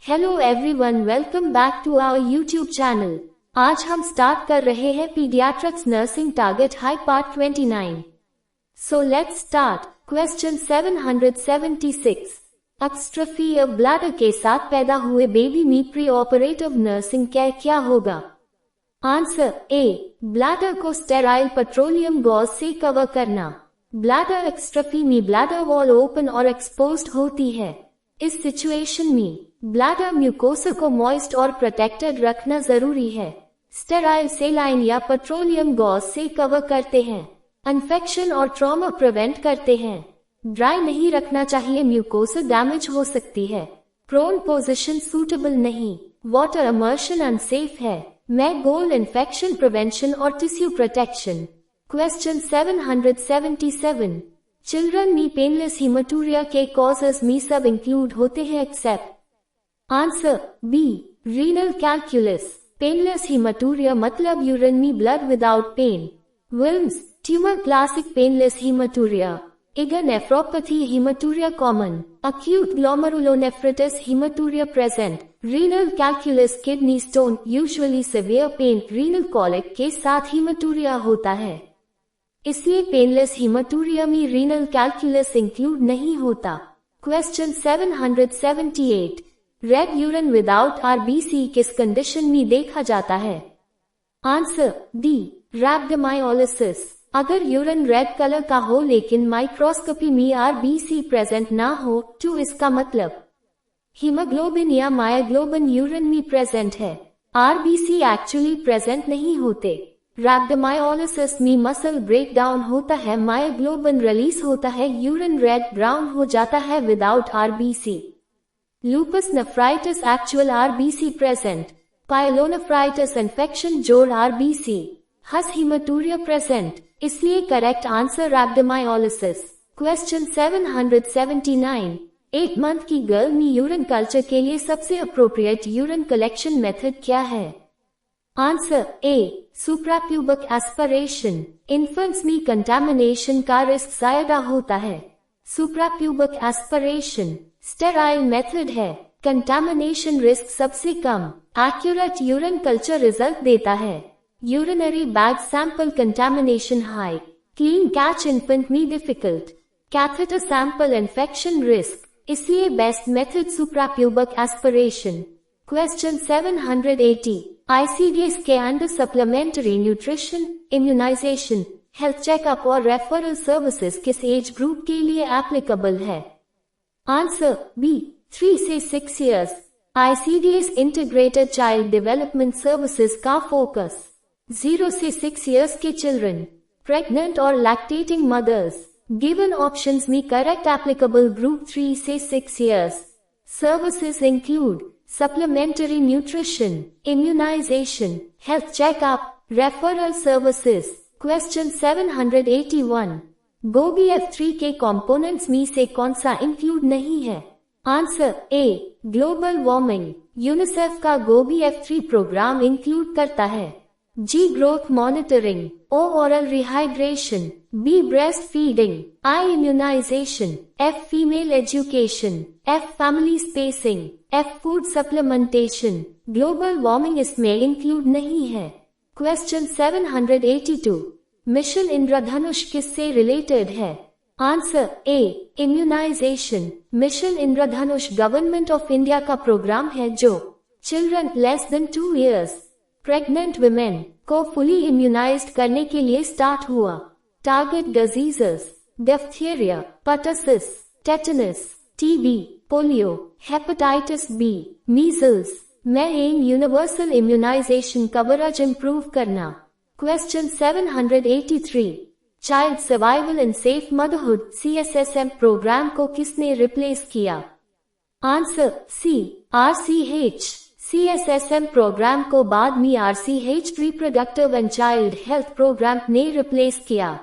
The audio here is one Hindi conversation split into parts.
Hello everyone, welcome back to our YouTube channel. आज हम स्टार्ट कर रहे हैं paediatrics nursing target high part 29। So let's start. Question 776। Exstrophy of bladder के साथ पैदा हुए बेबी में प्री ऑपरेटिव नर्सिंग केयर क्या होगा? आंसर ए, ब्लैडर को स्टेराइल पेट्रोलियम गॉज से कवर करना। ब्लैडर एक्स्ट्रफी में ब्लैडर वॉल ओपन और एक्सपोज्ड होती है। इस सिचुएशन में ब्लैडर म्यूकोसा को मॉइस्ट और प्रोटेक्टेड रखना जरूरी है। स्टेराइल सेलाइन या पेट्रोलियम गॉज से कवर करते हैं। इन्फेक्शन और ट्रॉमा प्रिवेंट करते हैं। ड्राई नहीं रखना चाहिए, म्यूकोसा डैमेज हो सकती है। प्रोन पोजीशन सूटेबल नहीं। वाटर इमर्शन अनसेफ है। मैं गोल इन्फेक्शन प्रिवेंशन और टिश्यू प्रोटेक्शन। क्वेश्चन 777। चिल्ड्रन में पेनलेस हीमेटूरिया के कॉजेस में सब इंक्लूड होते हैं except. Answer B, renal calculus. Painless haematuria मतलब यूरिन में blood without pain. Wilms tumour classic painless haematuria. IgA nephropathy haematuria common. Acute glomerulonephritis haematuria present. Renal calculus kidney stone usually severe pain renal colic के साथ हीमेटूरिया होता है, इसलिए पेनलेस हीमेटूरिया में रीनल कैलकुलस इंक्लूड नहीं होता। Question 778। Red urine without RBC किस कंडीशन में देखा जाता है? Answer D, rhabdomyolysis. अगर यूरिन रेड कलर का हो लेकिन माइक्रोस्कोपी में आरबीसी प्रेजेंट ना हो तो इसका मतलब हीमोग्लोबिन या मायोग्लोबिन यूरिन में प्रेजेंट है। आरबीसी एक्चुअली प्रेजेंट नहीं होते। रैब्डोमायोलिसिस में मसल ब्रेकडाउन होता है, मायोग्लोबिन रिलीज होता है, यूरिन रेड ब्राउन हो जाता है without RBC. Lupus nephritis actual RBC present. Pyelonephritis infection जोड़ आरबीसी। हस हीमेटूरिया प्रेजेंट, इसलिए correct answer rhabdomyolysis. Question 779। 8 month की गर्ल में यूरिन कल्चर के लिए सबसे अप्रोप्रिएट यूरिन कलेक्शन मेथड क्या है? Answer A, suprapubic aspiration. Infants में कंटामिनेशन का रिस्क ज्यादा होता है। सुप्राप्यूबिक एस्पिरेशन स्टेराइल मेथड है, कंटामिनेशन रिस्क सबसे कम। एक्यूरेट यूरिन कल्चर रिजल्ट देता है। Urinary bag sample contamination high. Clean catch infant में difficult. Catheter sample infection risk, इसलिए best method suprapubic aspiration. Question 780। ICDS के under supplementary nutrition, immunisation, health checkup और रेफरल सर्विसेज किस एज ग्रुप के लिए एप्लीकेबल है? आंसर बी, 3 से 6 years. ICDS integrated child development services का फोकस 0 से 6 इयर्स के चिल्ड्रन, प्रेग्नेंट और लैक्टेटिंग मदर्स। गिवन ऑप्शंस में करेक्ट एप्लीकेबल ग्रुप 3 से 6 years. Services include supplementary nutrition, immunization, health checkup, referral services. Question 781. गोबी F3 के कंपोनेंट्स में से कौन सा इंक्लूड नहीं है? Answer A, global warming. UNICEF का गोबी F3 प्रोग्राम इंक्लूड करता है। G, growth monitoring. O, oral rehydration. B, breast feeding. I, immunisation. F, female education. F, family spacing. F, food supplementation. Global warming इसमें इंक्लूड नहीं है। क्वेश्चन 782। मिशन इंद्रधनुष किससे रिलेटेड है? Answer A, immunisation. Mission Indradhanush government of India का प्रोग्राम है जो children less than 2 years, pregnant women को फुली इम्यूनाइज्ड करने के लिए स्टार्ट हुआ। Target diseases diphtheria, pertussis, tetanus, TB, polio, hepatitis B, measles. Main aim universal immunisation coverage improve करना। Question 783। Child survival in safe motherhood CSSM programme को किसने रिप्लेस किया? Answer C, RCH। CSSM programme को बाद में RCH reproductive and child health programme ने रिप्लेस किया।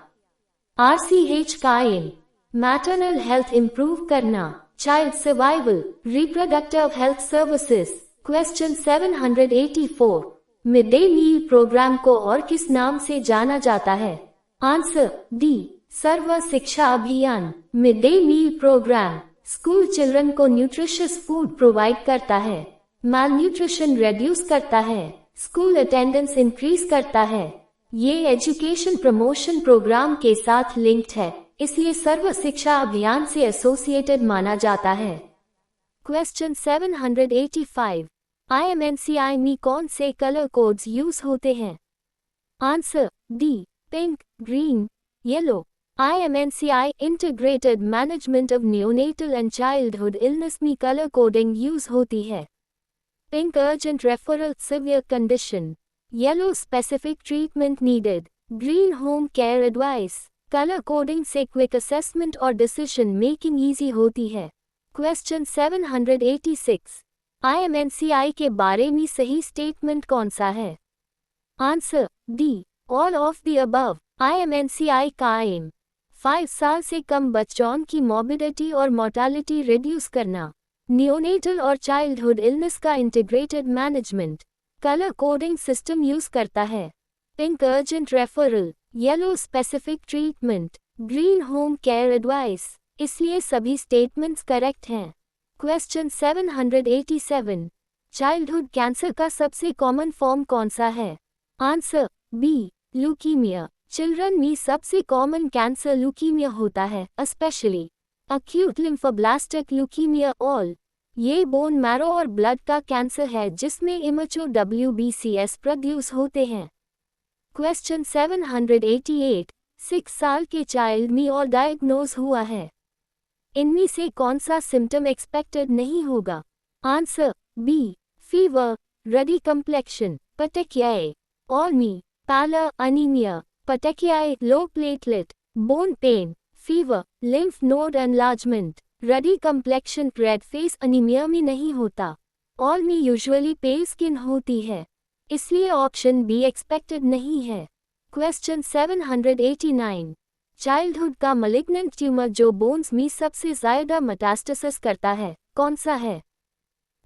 RCH का एम मैटरनल हेल्थ इंप्रूव करना, child survival, reproductive health services. Question 784। Mid day meal programme को और किस नाम से जाना जाता है? Answer D, Sarva Shiksha Abhiyan. Mid day meal programme school children को न्यूट्रिशियस फूड प्रोवाइड करता है। माल न्यूट्रिशन रेड्यूस करता है। स्कूल अटेंडेंस इंक्रीज करता है। ये एजुकेशन प्रमोशन प्रोग्राम के साथ लिंक्ड है, इसलिए सर्व शिक्षा अभियान से एसोसिएटेड माना जाता है। क्वेश्चन 785, IMNCI में कौन से कलर कोड्स यूज होते हैं? Answer D, pink, green, yellow. IMNCI integrated management of neonatal and childhood illness में कलर कोडिंग यूज होती है। Pink urgent referral severe condition, yellow specific treatment needed, green home care advice. Colour coding से क्विक असेसमेंट और डिसीजन मेकिंग ईजी होती है। क्वेश्चन 786, IMNCI के बारे में सही स्टेटमेंट कौन सा है? Answer D, all of the above. IMNCI का एम 5 साल से कम बच्चों की मॉर्बिडिटी और मोर्टालिटी रिड्यूस करना, नियोनेटल और चाइल्डहुड इलनेस का integrated management, colour coding system use करता है। Pink urgent referral, yellow specific treatment, green home care advice. इसलिए सभी स्टेटमेंट्स करेक्ट हैं। क्वेश्चन 787, चाइल्डहुड कैंसर का सबसे कॉमन फॉर्म कौन सा है? Answer B, leukaemia. चिल्ड्रन में सबसे कॉमन कैंसर ल्यूकीमिया होता है, specially acute lymphoblastic leukaemia all. ये बोन मैरो और ब्लड का कैंसर है जिसमें इमेच्योर WBCS प्रोड्यूस होते हैं। क्वेश्चन 788, 6 साल के चाइल्ड में और डायग्नोज हुआ है। इनमें से कौन सा सिम्टम एक्सपेक्टेड नहीं होगा? Answer B, fever, ruddy complexion, petechiae, और मी, pallor, anaemia, petechiae, low platelet, bone pain, fever, lymph node enlargement. Ruddy complexion red face anaemia में नहीं होता। ऑल में यूजुअली पेल स्किन होती है, इसलिए ऑप्शन बी एक्सपेक्टेड नहीं है। क्वेश्चन 789, चाइल्डहुड का मलिग्नेंट ट्यूमर जो बोन्स में सबसे ज्यादा मेटास्टेसिस करता है कौन सा है?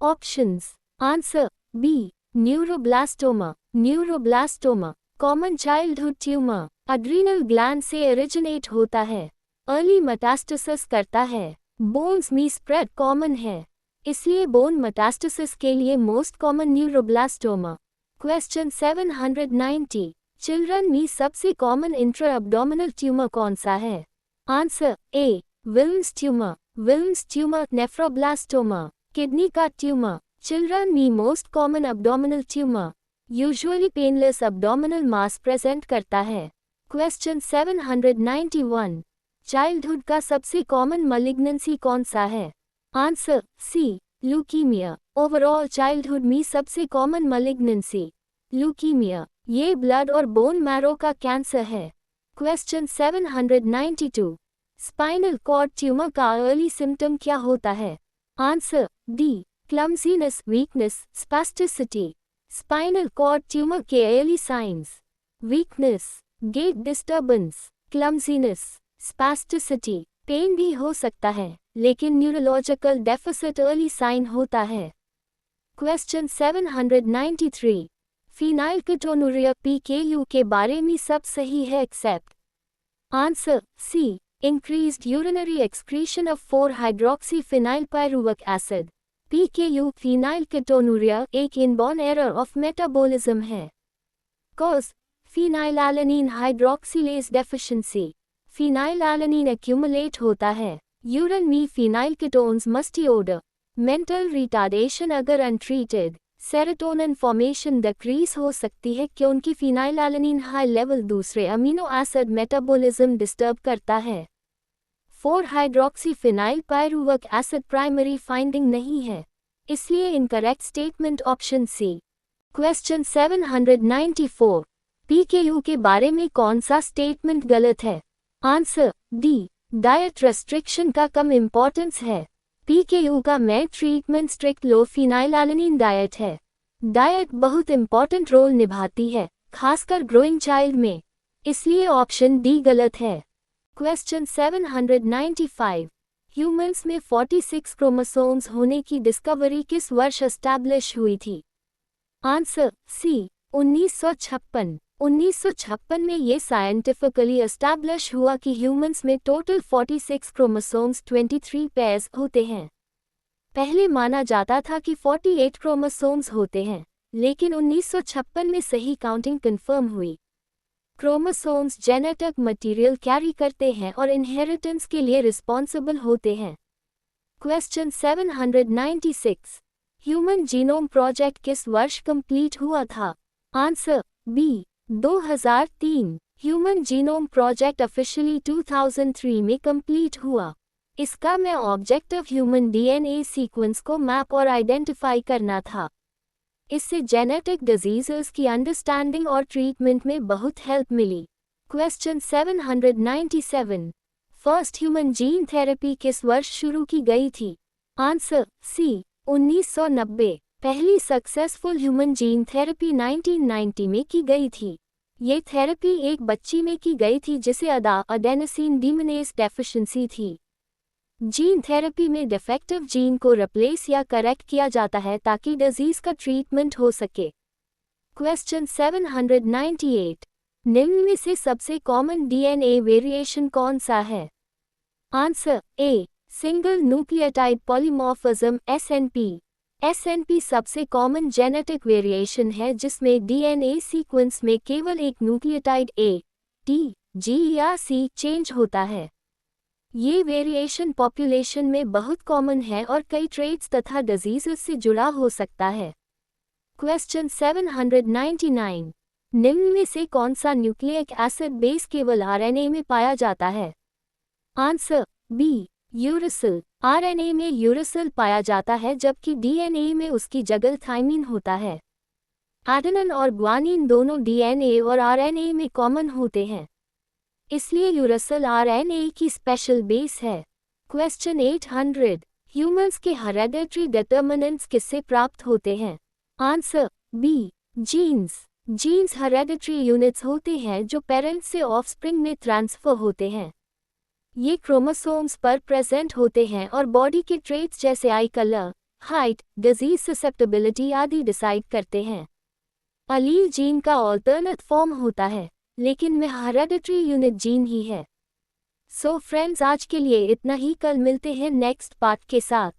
Options. Answer B, neuroblastoma. Neuroblastoma common childhood tumour, adrenal gland से ओरिजिनेट होता है, अर्ली मेटास्टेसिस करता है, बोन्स में स्प्रेड कॉमन है, इसलिए बोन मेटास्टेसिस के लिए most common neuroblastoma. Question 790, children में सबसे कॉमन इंट्रा एब्डोमिनल ट्यूमर कौन सा है? आंसर ए, Wilms tumour. Wilms tumour nephroblastoma, kidney का ट्यूमर। चिल्ड्रन में most common abdominal tumour, usually painless abdominal मास प्रेजेंट करता है। क्वेश्चन 791, चाइल्डहुड का सबसे कॉमन मलिग्नेंसी कौन सा है? Answer C, leukaemia. Overall childhood में सबसे कॉमन मलिग्नेंसी ल्यूकीमिया, ये ब्लड और बोन मैरो का कैंसर है। क्वेश्चन 792, स्पाइनल कॉर्ड ट्यूमर का अर्ली सिम्टम क्या होता है? Answer D, clumsiness, weakness, spasticity. Spinal cord tumour के early signs, weakness, gait disturbance, clumsiness, spasticity. Pain भी हो सकता है, लेकिन न्यूरोलॉजिकल डेफिसिट अर्ली साइन होता है। क्वेश्चन 793, फिनाइलकेटोनुरिया PKU के बारे में सब सही है except? Answer C, increased urinary excretion of four hydroxyphenylpyruvic acid. PKU phenylketonuria एक इनबॉर्न एरर ऑफ मेटाबॉलिज्म है। Cause, phenylalanine hydroxylase deficiency. Phenylalanine accumulate होता है यूरिन में phenylketones musty odour. Mental retardation अगर अनट्रीटेड, सेरोटोनिन फॉर्मेशन डिक्रीज हो सकती है क्योंकि फिनाइलएलेनिन हाई लेवल दूसरे अमीनो एसिड मेटाबॉलिज्म डिस्टर्ब करता है। 4-हाइड्रोक्सीफिनाइलपाइरुविक एसिड प्राइमरी फाइंडिंग नहीं है, इसलिए incorrect statement option C. Question 794, PKU के बारे में कौन सा स्टेटमेंट गलत है? आंसर डी, डाइट रेस्ट्रिक्शन का कम इंपॉर्टेंस है। PKU का मेन ट्रीटमेंट स्ट्रिक्ट लो फिनाइलएलेनिन डाइट है। डाइट बहुत इंपॉर्टेंट रोल निभाती है, खासकर ग्रोइंग चाइल्ड में, इसलिए ऑप्शन डी गलत है। क्वेश्चन 795, ह्यूमंस में 46 क्रोमोसोम्स होने की डिस्कवरी किस वर्ष एस्टैब्लिश हुई थी? आंसर सी, 1956। 1956 में ये साइंटिफिकली एस्टैब्लिश हुआ कि ह्यूमंस में टोटल 46 क्रोमोसोम्स 23 पेयर्स होते हैं। पहले माना जाता था कि 48 क्रोमोसोम्स होते हैं, लेकिन 1956 में सही काउंटिंग कंफर्म हुई। क्रोमोसोम्स जेनेटिक मटेरियल कैरी करते हैं और इनहेरिटेंस के लिए रिस्पॉन्सिबल होते हैं। क्वेश्चन 796, ह्यूमन जीनोम प्रोजेक्ट किस वर्ष कंप्लीट हुआ था? Answer B 2003। Human genome project officially 2003 में कंप्लीट हुआ। इसका में ऑब्जेक्टिव ह्यूमन डीएनए सीक्वेंस को मैप और आइडेंटिफाई करना था। इससे जेनेटिक डिजीजेस की अंडरस्टैंडिंग और ट्रीटमेंट में बहुत हेल्प मिली। Question 797, first human gene therapy किस वर्ष शुरू की गई थी? Answer C 1990। पहली सक्सेसफुल ह्यूमन जीन थेरेपी 1990 में की गई थी। ये थेरेपी एक बच्ची में की गई थी जिसे अडेनोसिन डीमनेज डेफिशिएंसी थी। जीन थेरेपी में डिफेक्टिव जीन को रिप्लेस या करेक्ट किया जाता है ताकि डिजीज का ट्रीटमेंट हो सके। क्वेश्चन 798, निम्न में से सबसे कॉमन डीएनए वेरिएशन कौन सा है? Answer a single nucleotide polymorphism S&P. S&P सबसे कॉमन जेनेटिक वेरिएशन है जिसमें डीएनए सीक्वेंस में केवल एक न्यूक्लियोटाइड ए, टी, जी या सी चेंज होता है। ये वेरिएशन पॉपुलेशन में बहुत कॉमन है और कई ट्रेट्स तथा डिजीजेस से जुड़ा हो सकता है। क्वेश्चन 799, निम्न में से कौन सा न्यूक्लिक एसिड बेस केवल आरएनए में पाया जाता है? Answer B uracil. आरएनए में यूरेसिल पाया जाता है जबकि डीएनए में उसकी जगह थाइमिन होता है। एडेनिन और ग्वानिन दोनों डीएनए और आरएनए में कॉमन होते हैं, इसलिए यूरेसिल आरएनए की स्पेशल बेस है। क्वेश्चन 800, ह्यूमंस के हेरेडिटरी डिटर्मिनेंट्स किससे प्राप्त होते हैं? Answer B genes. Genes hereditary units होते हैं जो पेरेंट्स से ऑफस्प्रिंग में ट्रांसफर होते हैं। ये क्रोमोसोम्स पर प्रेजेंट होते हैं और बॉडी के ट्रेट्स जैसे आई कलर, हाइट, डिजीज ससेप्टेबिलिटी आदि डिसाइड करते हैं। अलील जीन का ऑल्टरनेट फॉर्म होता है, लेकिन में हेरेडिटरी यूनिट जीन ही है। सो फ्रेंड्स, आज के लिए इतना ही। कल मिलते हैं नेक्स्ट पार्ट के साथ।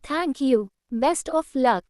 Thank you. Best of luck.